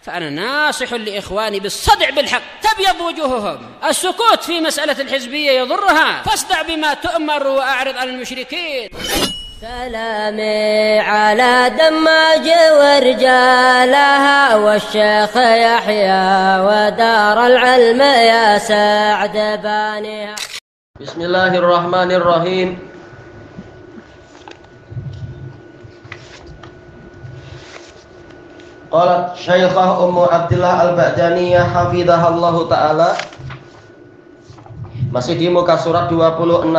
فأنا ناصح لإخواني بالصدع بالحق تبيض وجوههم. السكوت في مسألة الحزبية يضرها، فاصدع بما تؤمر وأعرض عن المشركين. سلامي على دماج ورجالها والشيخ يحيى ودار العلم يا سعد بانيها. بسم الله الرحمن الرحيم. Qalat Syekhah Ummu Abdillah Al-Ba'daniyah hafidhahallahu ta'ala. Masih di muka surat 26.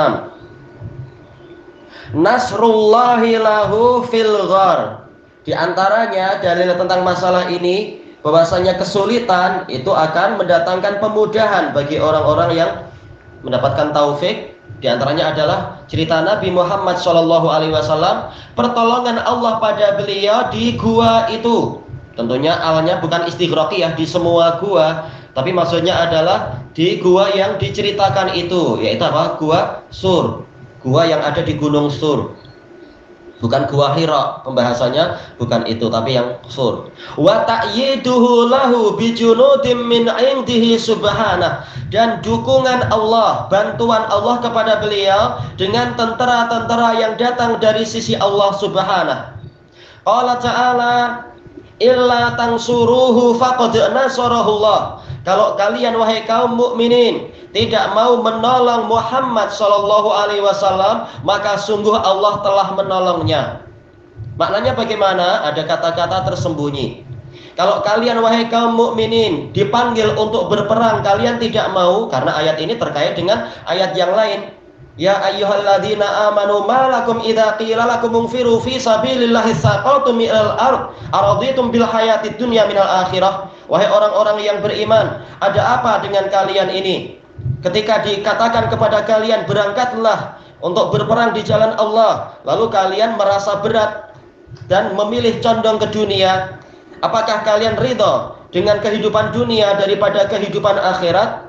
Nasrullahi lahu fil ghar. Di antaranya dalil tentang masalah ini bahwasanya kesulitan itu akan mendatangkan pemudahan bagi orang-orang yang mendapatkan taufik. Di antaranya adalah cerita Nabi Muhammad SAW, pertolongan Allah pada beliau di gua itu. Tentunya awalnya bukan istighraqiyah di semua gua, tapi maksudnya adalah di gua yang diceritakan itu, yaitu apa? Gua Sur, gua yang ada di Gunung Sur. Bukan gua Hira, pembahasannya bukan itu, tapi yang Sur. Wa ta'yiduhu lahu bi junudin min 'indihi subhanah, dan dukungan Allah, bantuan Allah kepada beliau dengan tentara-tentara yang datang dari sisi Allah Subhanahu. Allah Ta'ala illa tansuruhu faqad nasarahullah. Kalau kalian wahai kaum mukminin tidak mau menolong Muhammad sallallahu alaihi wasallam, maka sungguh Allah telah menolongnya. Maknanya bagaimana? Ada kata-kata tersembunyi. Kalau kalian wahai kaum mukminin dipanggil untuk berperang, kalian tidak mau, karena ayat ini terkait dengan ayat yang lain. Ya ayyuhalladzina amanu ma lakum idza qila lakum unfiru fi sabilillahi saqaltum minal ard araditum bil hayatid dunya minal akhirah. Wahai orang-orang yang beriman, ada apa dengan kalian ini? Ketika dikatakan kepada kalian berangkatlah untuk berperang di jalan Allah, lalu kalian merasa berat dan memilih condong ke dunia, apakah kalian ridha dengan kehidupan dunia daripada kehidupan akhirat?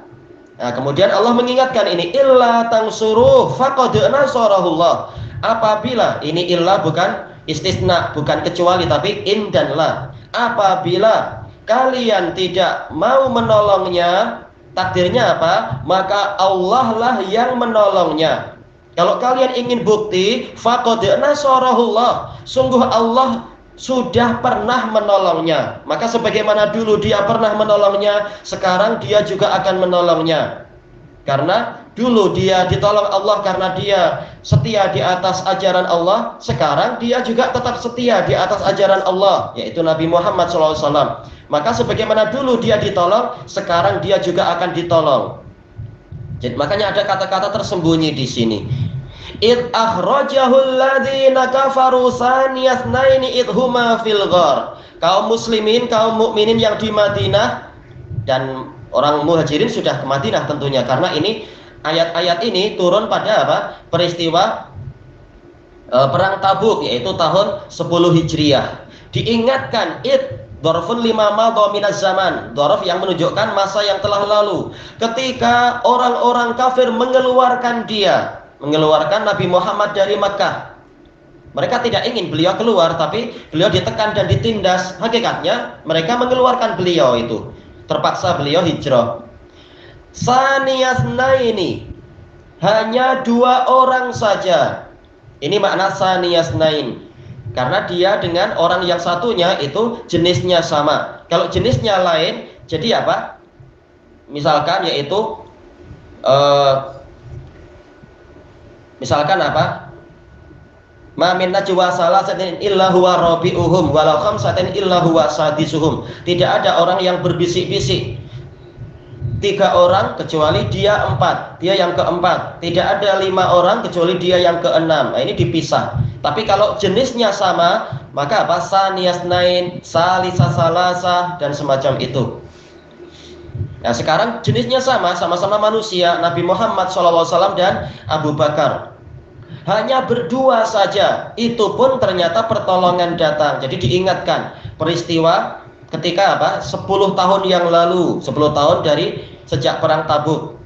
Nah, kemudian Allah mengingatkan ini, illa tansuruh faqad nasarahullah. Apabila ini illa bukan istisna, bukan kecuali, tapi in dan la. Apabila kalian tidak mau menolongnya, takdirnya apa? Maka Allah lah yang menolongnya. Kalau kalian ingin bukti, faqad nasarahullah, sungguh Allah sudah pernah menolongnya. Maka sebagaimana dulu dia pernah menolongnya, sekarang dia juga akan menolongnya. Karena dulu dia ditolong Allah karena dia setia di atas ajaran Allah, sekarang dia juga tetap setia di atas ajaran Allah, yaitu Nabi Muhammad SAW. Maka sebagaimana dulu dia ditolong, sekarang dia juga akan ditolong. Jadi makanya ada kata-kata tersembunyi di sini. Id akhrajahul ladzina kafaru saniyasnaini idhuma fil ghar. Kaum muslimin, kaum mukminin yang di Madinah, dan orang muhajirin sudah ke Madinah tentunya, karena ini ayat-ayat ini turun pada apa? Peristiwa perang Tabuk, yaitu tahun 10 Hijriah. Diingatkan id Dorfun 5 madha minaz zaman, dhorof yang menunjukkan masa yang telah lalu, ketika orang-orang kafir mengeluarkan Nabi Muhammad dari Makkah. Mereka tidak ingin beliau keluar, tapi beliau ditekan dan ditindas. Hakikatnya mereka mengeluarkan beliau itu. Terpaksa beliau hijrah. Saniyasnaini, hanya 2 orang saja. Ini makna saniyasnain. Karena dia dengan orang yang satunya itu jenisnya sama. Kalau jenisnya lain, jadi apa? Misalkan yaitu misalkan apa? Ma min najwa salasatin illa huwa rabi'uhum walau khamsatin illa huwa sadisuhum. Tidak ada orang yang berbisik-bisik 3 orang kecuali dia 4, dia yang keempat. Tidak ada 5 orang kecuali dia yang keenam. Nah, ini dipisah. Tapi kalau jenisnya sama, maka apa? Saniyasnain, salisa salasa, dan semacam itu. Nah, sekarang jenisnya sama-sama manusia, Nabi Muhammad SAW dan Abu Bakar. Hanya berdua saja, itu pun ternyata pertolongan datang. Jadi diingatkan peristiwa ketika apa? 10 tahun yang lalu, 10 tahun dari sejak perang Tabuk.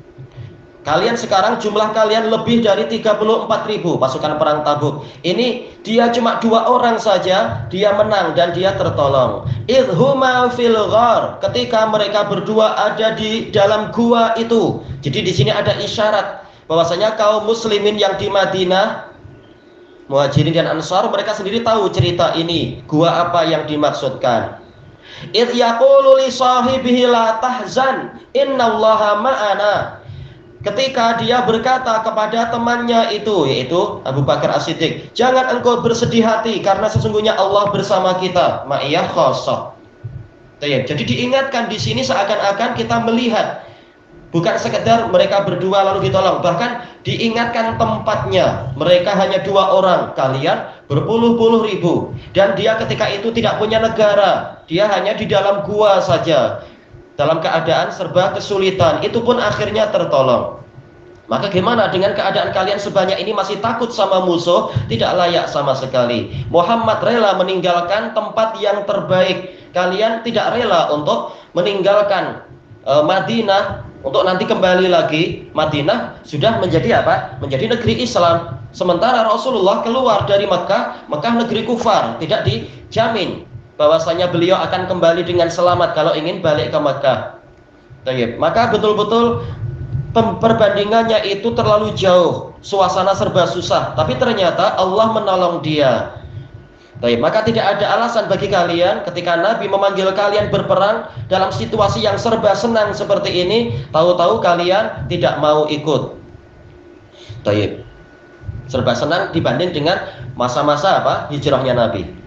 Kalian sekarang jumlah kalian lebih dari 34.000 pasukan perang Tabuk. Ini dia cuma 2 orang saja, dia menang dan dia tertolong. Idhuma fil ghar, ketika mereka berdua ada di dalam gua itu. Jadi di sini ada isyarat bahwasanya kaum muslimin yang di Madinah, Muhajirin dan Ansar, mereka sendiri tahu cerita ini, gua apa yang dimaksudkan. Idh yaqulu li sahibihi la tahzan innallaha ma'ana. Ketika dia berkata kepada temannya itu, yaitu Abu Bakar As-Siddiq, jangan engkau bersedih hati karena sesungguhnya Allah bersama kita. Ma'iyah khosoh. Jadi diingatkan di sini seakan-akan kita melihat bukan sekedar mereka berdua lalu ditolong, bahkan diingatkan tempatnya. Mereka hanya 2 orang, kalian berpuluh-puluh ribu, dan dia ketika itu tidak punya negara, dia hanya di dalam gua saja, dalam keadaan serba kesulitan, itu pun akhirnya tertolong. Maka gimana dengan keadaan kalian sebanyak ini masih takut sama musuh? Tidak layak sama sekali. Muhammad rela meninggalkan tempat yang terbaik. Kalian tidak rela untuk meninggalkan Madinah untuk nanti kembali lagi. Madinah sudah menjadi apa? Menjadi negeri Islam. Sementara Rasulullah keluar dari Mekah, Mekah negeri kufar, tidak dijamin bahwasanya beliau akan kembali dengan selamat kalau ingin balik ke Mekah. Maka betul-betul perbandingannya itu terlalu jauh, suasana serba susah, tapi ternyata Allah menolong dia. Maka tidak ada alasan bagi kalian ketika Nabi memanggil kalian berperang dalam situasi yang serba senang seperti ini, tahu-tahu kalian tidak mau ikut. Serba senang dibanding dengan masa-masa hijrahnya Nabi.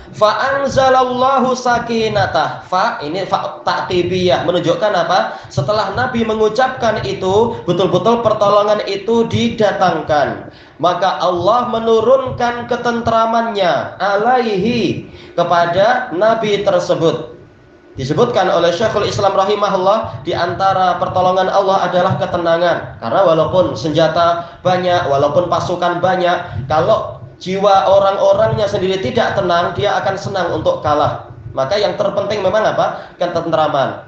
Fa'anzalallahu sakinatah. Fa ini fa ta'tibiyah, menunjukkan apa? Setelah Nabi mengucapkan itu, betul-betul pertolongan itu didatangkan. Maka Allah menurunkan ketentramannya alaihi, kepada Nabi tersebut. Disebutkan oleh Syekhul Islam rahimahullah, di antara pertolongan Allah adalah ketenangan. Karena walaupun senjata banyak, walaupun pasukan banyak, kalau jiwa orang-orangnya sendiri tidak tenang, dia akan senang untuk kalah. Maka yang terpenting memang apa? Ketentraman.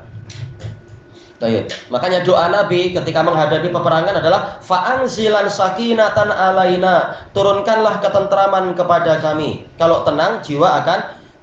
Makanya doa Nabi ketika menghadapi peperangan adalah fa'anzilan sakinatan alaina, turunkanlah ketentraman kepada kami. Kalau tenang, jiwa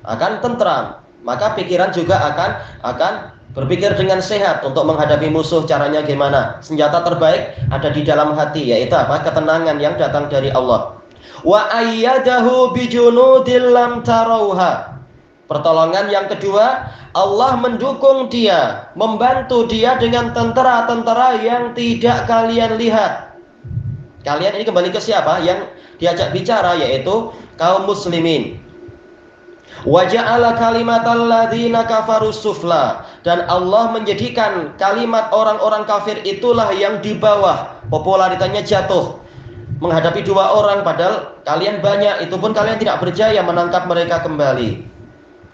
akan tentram. Maka pikiran juga akan berpikir dengan sehat untuk menghadapi musuh. Caranya gimana? Senjata terbaik ada di dalam hati, yaitu apa? Ketenangan yang datang dari Allah. Wa ayyadahu bijunudil lam tarauha. Pertolongan yang kedua, Allah mendukung dia, membantu dia dengan tentara-tentara yang tidak kalian lihat. Kalian ini kembali ke siapa? Yang diajak bicara, yaitu kaum muslimin. Wa ja'ala kalimatal ladzina kafarus sufla, dan Allah menjadikan kalimat orang-orang kafir itulah yang di bawah, popularitasnya jatuh. Menghadapi 2 orang padahal kalian banyak, itu pun kalian tidak berjaya menangkap mereka kembali.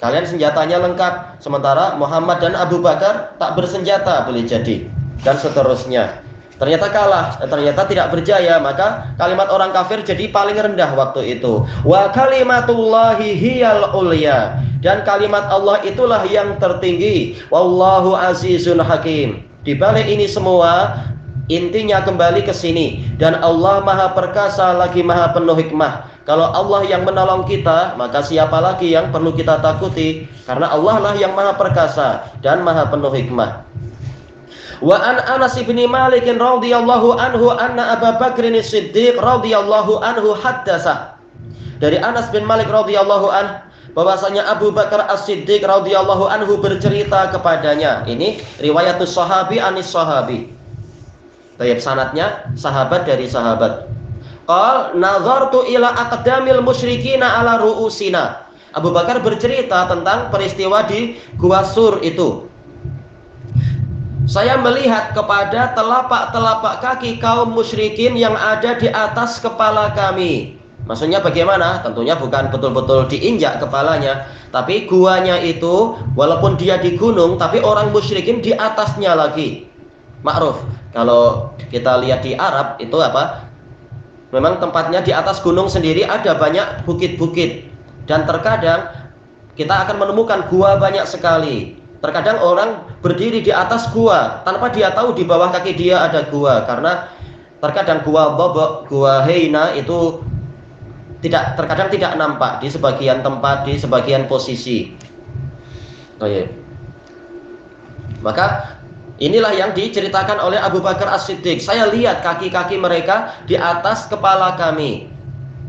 Kalian senjatanya lengkap, sementara Muhammad dan Abu Bakar tak bersenjata boleh jadi, dan seterusnya. Ternyata kalah, ternyata tidak berjaya, maka kalimat orang kafir jadi paling rendah waktu itu. Wa kalimatullahi hiyal ulya, dan kalimat Allah itulah yang tertinggi. Wallahu azizun hakim. Di balik ini semua, intinya kembali ke sini, dan Allah maha perkasa lagi maha penuh hikmah. Kalau Allah yang menolong kita, maka siapa lagi yang perlu kita takuti? Karena Allah lah yang maha perkasa dan maha penuh hikmah. Wa an Anas bin Malik radhiyallahu anhu anna Abu Bakr As-Siddiq radhiyallahu anhu haddatsa. Dari Anas bin Malik radhiyallahu anhu bahwasanya Abu Bakar As-Siddiq radhiyallahu anhu bercerita kepadanya. Ini riwayatus sahabi anis sahabi. Tayyib, sanadnya sahabat dari sahabat. Qal nazartu ila aqdamil musyrikina ala ru'usina. Abu Bakar bercerita tentang peristiwa di Gua Sur itu. Saya melihat kepada telapak-telapak kaki kaum musyrikin yang ada di atas kepala kami. Maksudnya bagaimana? Tentunya bukan betul-betul diinjak kepalanya, tapi guanya itu walaupun dia di gunung, tapi orang musyrikin di atasnya lagi. Ma'ruf, kalau kita lihat di Arab itu apa? Memang tempatnya di atas gunung sendiri ada banyak bukit-bukit, dan terkadang kita akan menemukan gua banyak sekali. Terkadang orang berdiri di atas gua tanpa dia tahu di bawah kaki dia ada gua, karena terkadang gua Bobok, gua Heina itu terkadang tidak nampak di sebagian tempat, di sebagian posisi. Maka inilah yang diceritakan oleh Abu Bakar As-Siddiq. Saya lihat kaki-kaki mereka di atas kepala kami,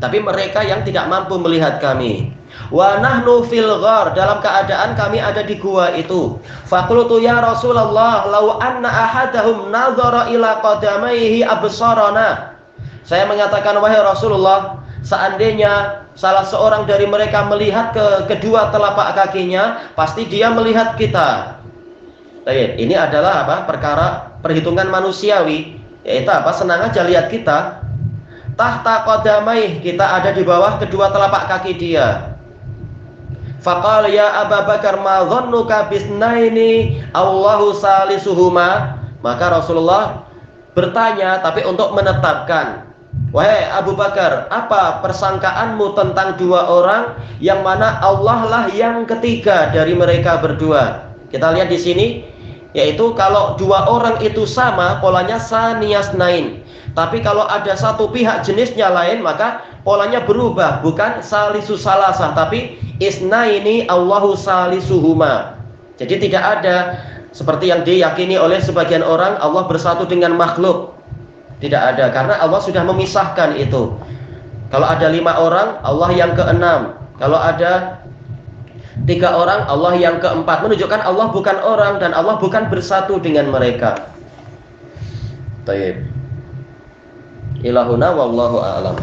tapi mereka yang tidak mampu melihat kami. Wa nahnu fil ghar, dalam keadaan kami ada di gua itu. Faqultu ya Rasulullah, law anna ahadahum nadhara ila qadamaihi absarana. Saya mengatakan, wahai Rasulullah, seandainya salah seorang dari mereka melihat ke kedua telapak kakinya, pasti dia melihat kita. Ini adalah apa? Perkara perhitungan manusiawi, yaitu apa? Senang aja lihat kita. Tahta qadamaih, kita ada di bawah kedua telapak kaki dia. Faqala ya Abu Bakar ma dhannuka bisnaini Allahu salisuhuma. Maka Rasulullah bertanya, tapi untuk menetapkan, wahai Abu Bakar, apa persangkaanmu tentang dua orang yang mana Allah lah yang ketiga dari mereka berdua? Kita lihat di sini, yaitu kalau dua orang itu sama, polanya saniyasnain. Tapi kalau ada satu pihak jenisnya lain, maka polanya berubah, bukan salisu salasah, tapi isnaini Allahu salisuhuma. Jadi tidak ada seperti yang diyakini oleh sebagian orang, Allah bersatu dengan makhluk. Tidak ada, karena Allah sudah memisahkan itu. Kalau ada 5 orang, Allah yang ke-6. Kalau ada 3 orang, Allah yang ke-4. Menunjukkan Allah bukan orang dan Allah bukan bersatu dengan mereka. Baik. Ilahuna wallahu a'lam.